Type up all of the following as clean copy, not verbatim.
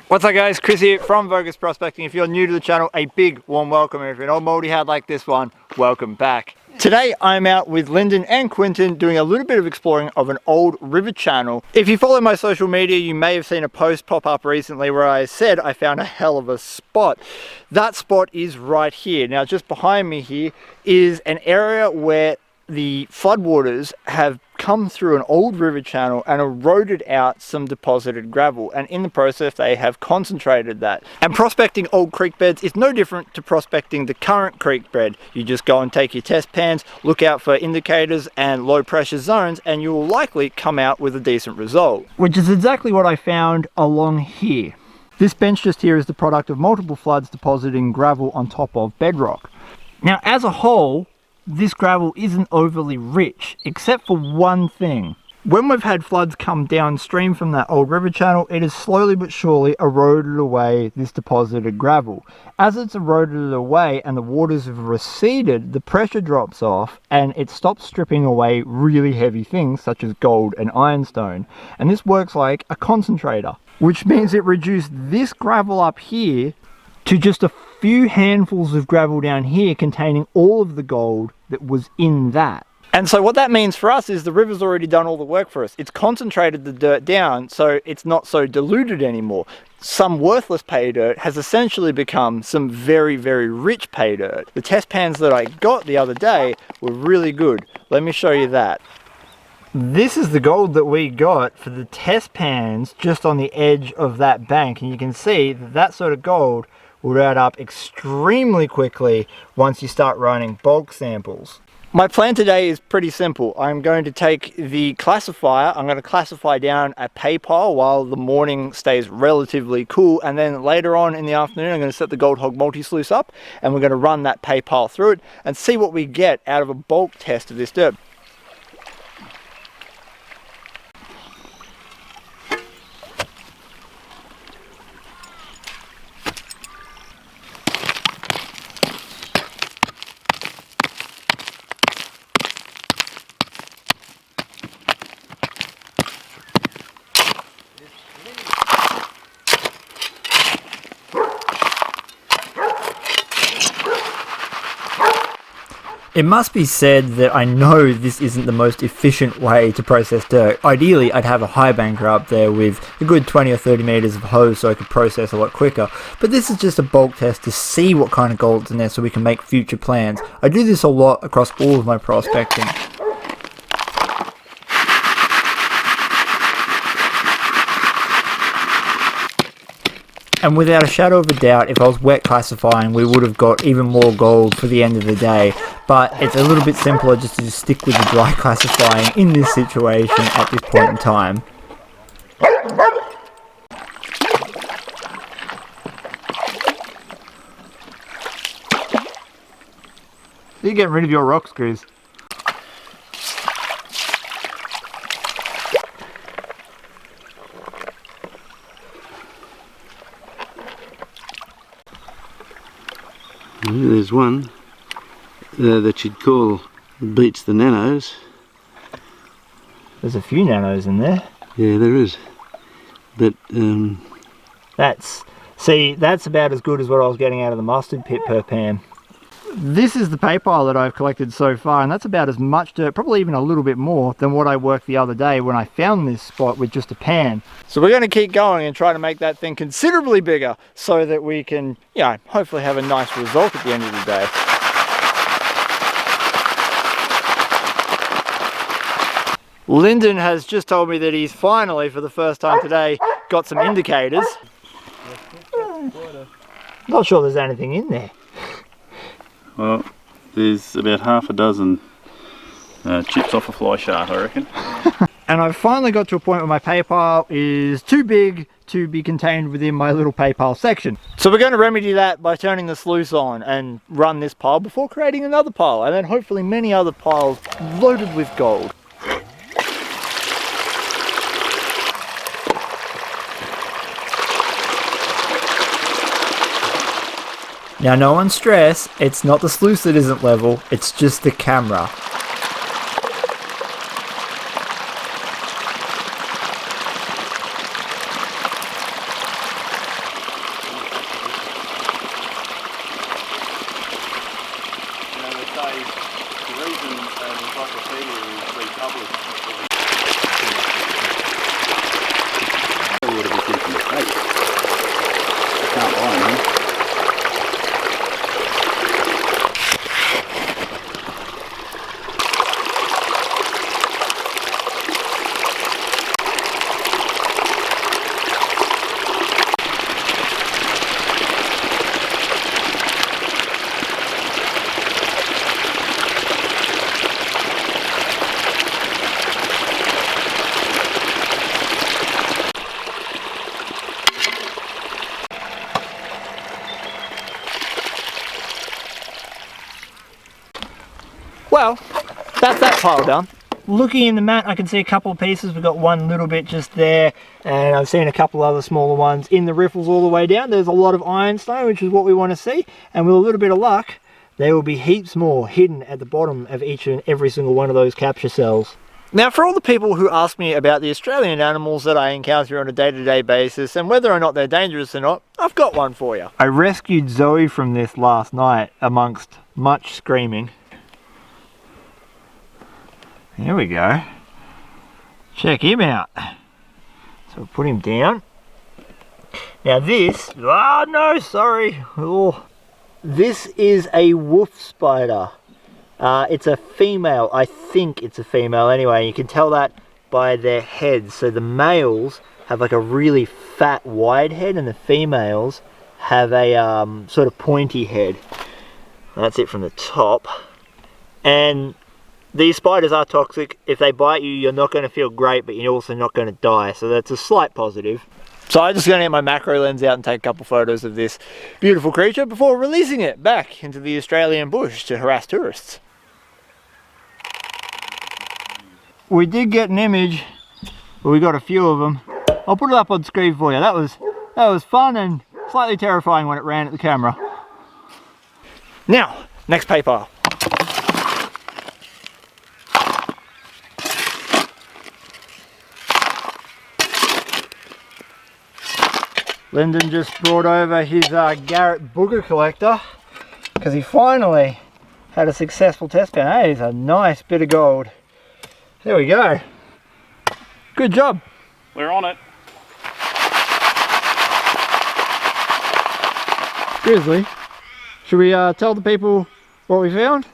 What's up guys, Chris here from Vo-Gus Prospecting. If you're new to the channel, a big warm welcome. And if you're an old moldy hat like this one, welcome back. Today I'm out with Lyndon and Quinton doing a little bit of exploring of an old river channel. If you follow my social media, you may have seen a post pop up recently where I said I found a hell of a spot. That spot is right here. Now just behind me here is an area where the floodwaters have come through an old river channel and eroded out some deposited gravel, and in the process they have concentrated that. And prospecting old creek beds is no different to prospecting the current creek bed. You just go and take your test pans, look out for indicators and low pressure zones, and you will likely come out with a decent result. Which is exactly what I found along here. This bench just here is the product of multiple floods depositing gravel on top of bedrock. Now as a whole, this gravel isn't overly rich, except for one thing. When we've had floods come downstream from that old river channel, it has slowly but surely eroded away this deposited gravel. As it's eroded it away and the waters have receded, the pressure drops off and it stops stripping away really heavy things such as gold and ironstone. And this works like a concentrator, which means it reduced this gravel up here to just a few handfuls of gravel down here containing all of the gold that was in that. And so what that means for us is the river's already done all the work for us. It's concentrated the dirt down so it's not so diluted anymore. Some worthless pay dirt has essentially become some very, very rich pay dirt. The test pans that I got the other day were really good. Let me show you that. This is the gold that we got for the test pans just on the edge of that bank, and you can see that that sort of gold will add up extremely quickly once you start running bulk samples. My plan today is pretty simple. I'm going to take the classifier, I'm going to classify down a pay pile while the morning stays relatively cool, and then later on in the afternoon I'm going to set the Gold Hog multi-sluice up and we're going to run that pay pile through it and see what we get out of a bulk test of this dirt. It must be said that I know this isn't the most efficient way to process dirt. Ideally, I'd have a high banker up there with a good 20 or 30 meters of hose so I could process a lot quicker. But this is just a bulk test to see what kind of gold's in there so we can make future plans. I do this a lot across all of my prospecting. And without a shadow of a doubt, if I was wet classifying, we would have got even more gold for the end of the day. But it's a little bit simpler just to stick with the dry classifying in this situation at this point in time. You get rid of your rock screws. There's one that you'd call beats the nanos. There's a few nanos in there. Yeah, there is. But that's about as good as what I was getting out of the mustard pit per pan. This is the pay pile that I've collected so far, and that's about as much dirt, probably even a little bit more than what I worked the other day when I found this spot with just a pan. So we're going to keep going and try to make that thing considerably bigger so that we can, hopefully have a nice result at the end of the day. Lyndon has just told me that he's finally, for the first time today, got some indicators. Not sure there's anything in there. Well, there's about half a dozen chips off a fly shaft, I reckon. And I've finally got to a point where my pay pile is too big to be contained within my little pay pile section. So we're going to remedy that by turning the sluice on and run this pile before creating another pile, and then hopefully many other piles loaded with gold. Now no one stress, it's not the sluice that isn't level, it's just the camera. well, that's that pile done. Looking in the mat, I can see a couple of pieces. We've got one little bit just there, and I've seen a couple other smaller ones in the riffles all the way down. There's a lot of ironstone, which is what we want to see, and with a little bit of luck, there will be heaps more hidden at the bottom of each and every single one of those capture cells. Now, for all the people who ask me about the Australian animals that I encounter on a day-to-day basis and whether or not they're dangerous or not, I've got one for you. I rescued Zoe from this last night amongst much screaming. Here we go. Check him out. So we'll put him down. Now this, oh no, sorry. Oh, this is a wolf spider. It's a female. I think it's a female anyway. You can tell that by their heads. So the males have like a really fat wide head and the females have a sort of pointy head. That's it from the top. And these spiders are toxic. If they bite you, you're not going to feel great, but you're also not going to die. So that's a slight positive. So I'm just going to get my macro lens out and take a couple photos of this beautiful creature before releasing it back into the Australian bush to harass tourists. We did get an image, but we got a few of them. I'll put it up on screen for you. That was fun and slightly terrifying when it ran at the camera. Now, next paper. Lyndon just brought over his Garrett booger collector because he finally had a successful test pen. That is a nice bit of gold. There we go. Good job. We're on it. Grizzly, should we tell the people what we found?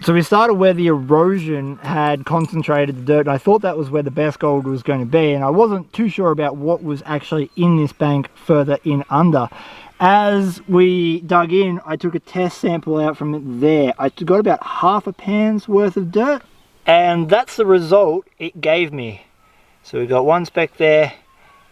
So we started where the erosion had concentrated the dirt, and I thought that was where the best gold was going to be, and I wasn't too sure about what was actually in this bank further in under. As we dug in, I took a test sample out from it there. I got about half a pan's worth of dirt, and that's the result it gave me. So we've got one speck there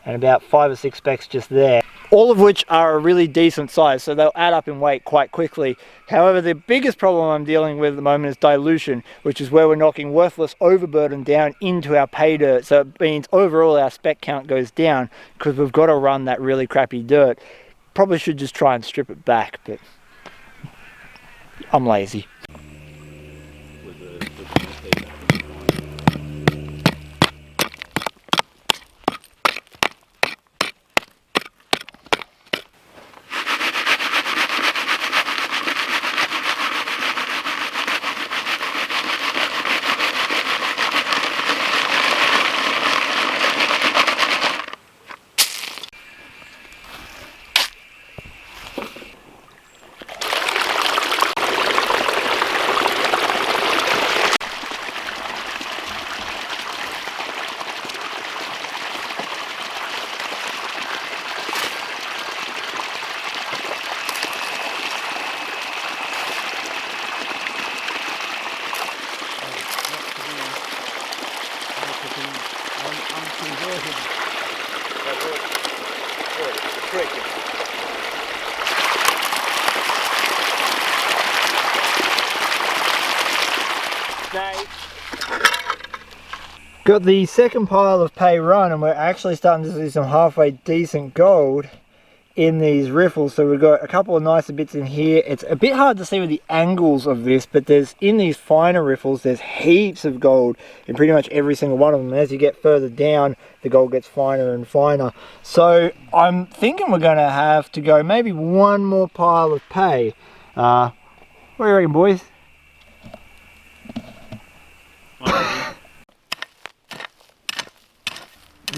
and about 5 or 6 specks just there, all of which are a really decent size, so they'll add up in weight quite quickly. However, the biggest problem I'm dealing with at the moment is dilution, which is where we're knocking worthless overburden down into our pay dirt. So it means overall our speck count goes down because we've got to run that really crappy dirt. Probably should just try and strip it back, but I'm lazy. Got the second pile of pay run, and we're actually starting to see some halfway decent gold in these riffles. So we've got a couple of nicer bits in here. It's a bit hard to see with the angles of this, but there's in these finer riffles there's heaps of gold in pretty much every single one of them. And as you get further down, the gold gets finer and finer. So I'm thinking we're going to have to go maybe one more pile of pay. What do you reckon, boys?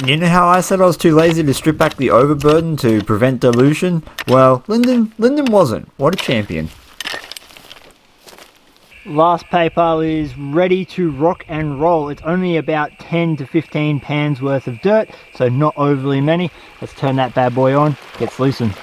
You know how I said I was too lazy to strip back the overburden to prevent dilution? Well, Lyndon wasn't. What a champion. Last pay pile is ready to rock and roll. It's only about 10 to 15 pans worth of dirt, so not overly many. Let's turn that bad boy on, get sluicing.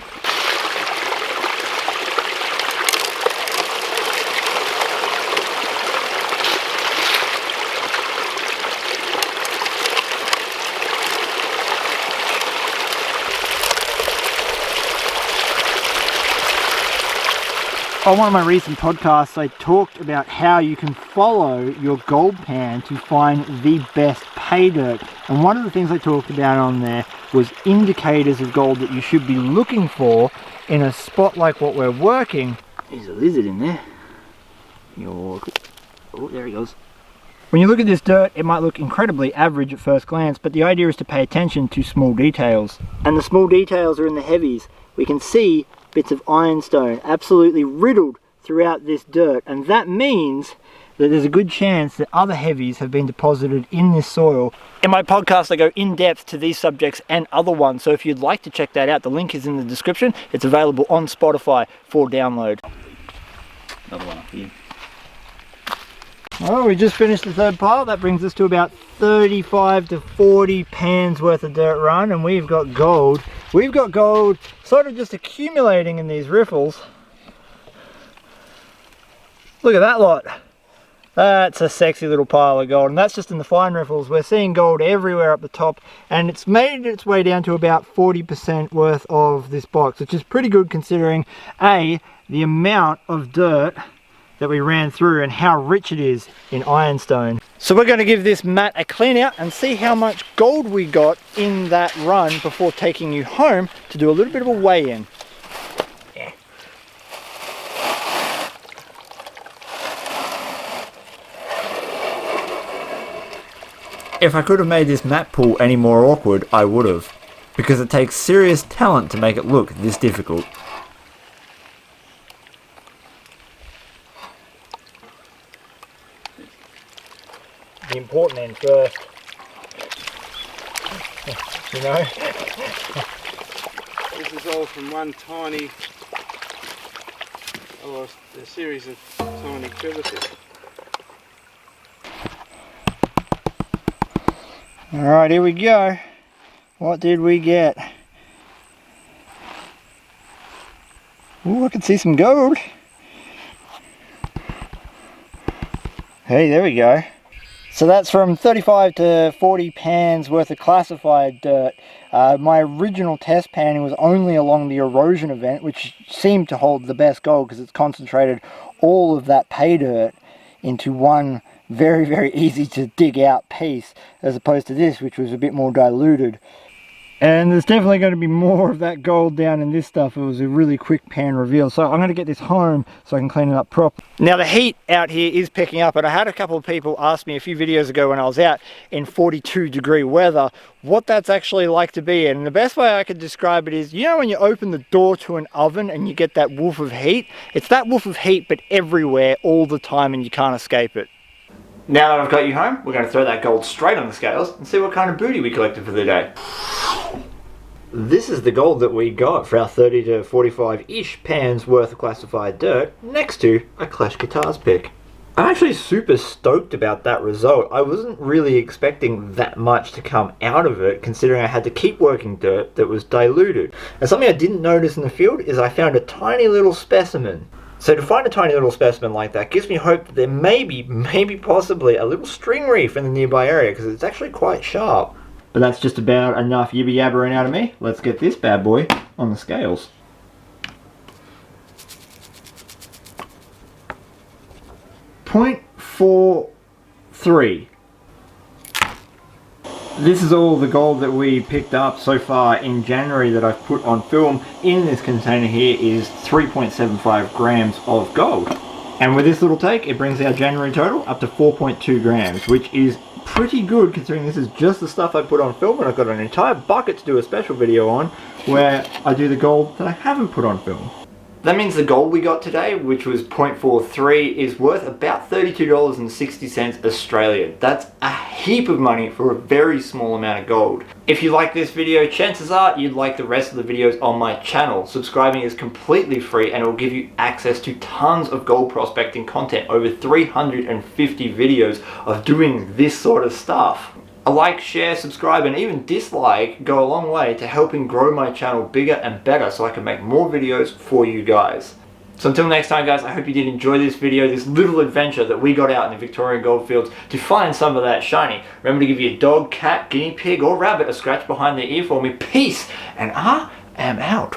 On one of my recent podcasts, I talked about how you can follow your gold pan to find the best pay dirt. And one of the things I talked about on there was indicators of gold that you should be looking for in a spot like what we're working. There's a lizard in there. Oh, there he goes. When you look at this dirt, it might look incredibly average at first glance, but the idea is to pay attention to small details. And the small details are in the heavies. We can see bits of ironstone absolutely riddled throughout this dirt, and that means that there's a good chance that other heavies have been deposited in this soil. In my podcast I go in depth to these subjects and other ones, so if you'd like to check that out, the link is in the description. It's available on Spotify for download. Another one up here. Well, we just finished the third pile. That brings us to about 35 to 40 pans worth of dirt run, and we've got gold. We've got gold sort of just accumulating in these riffles. Look at that lot. That's a sexy little pile of gold, and that's just in the fine riffles. We're seeing gold everywhere up the top, and it's made its way down to about 40% worth of this box, which is pretty good considering the amount of dirt that we ran through and how rich it is in ironstone. So we're going to give this mat a clean out and see how much gold we got in that run before taking you home to do a little bit of a weigh-in. Yeah. If I could have made this mat pull any more awkward, I would have, because it takes serious talent to make it look this difficult. The important end first, you know. This is all from one tiny, a series of tiny crevices. Alright, here we go. What did we get? Ooh, I can see some gold. Hey, there we go. So that's from 35 to 40 pans worth of classified dirt. My original test panning was only along the erosion event, which seemed to hold the best gold because it's concentrated all of that pay dirt into one very, very easy to dig out piece, as opposed to this, which was a bit more diluted. And there's definitely going to be more of that gold down in this stuff. It was a really quick pan reveal. So I'm going to get this home so I can clean it up properly. Now the heat out here is picking up, and I had a couple of people ask me a few videos ago when I was out in 42-degree weather what that's actually like to be in. And the best way I could describe it is, you know when you open the door to an oven and you get that woof of heat? It's that woof of heat, but everywhere all the time, and you can't escape it. Now that I've got you home, we're going to throw that gold straight on the scales and see what kind of booty we collected for the day. This is the gold that we got for our 30 to 45-ish pans worth of classified dirt next to a Clash Guitars pick. I'm actually super stoked about that result. I wasn't really expecting that much to come out of it, considering I had to keep working dirt that was diluted. And something I didn't notice in the field is I found a tiny little specimen. So to find a tiny little specimen like that gives me hope that there may be, possibly, a little string reef in the nearby area, because it's actually quite sharp. But that's just about enough yibba yabbering out of me. Let's get this bad boy on the scales. .43. This is all the gold that we picked up so far in January that I've put on film. In this container here is 3.75 grams of gold. And with this little take, it brings our January total up to 4.2 grams, which is pretty good considering this is just the stuff I put on film, and I've got an entire bucket to do a special video on where I do the gold that I haven't put on film. That means the gold we got today, which was .43, is worth about $32.60 Australian. That's a heap of money for a very small amount of gold. If you like this video, chances are you'd like the rest of the videos on my channel. Subscribing is completely free and it will give you access to tons of gold prospecting content, over 350 videos of doing this sort of stuff. A like, share, subscribe, and even dislike go a long way to helping grow my channel bigger and better so I can make more videos for you guys. So until next time guys, I hope you did enjoy this video, this little adventure that we got out in the Victorian goldfields to find some of that shiny. Remember to give your dog, cat, guinea pig, or rabbit a scratch behind the ear for me. Peace, and I am out.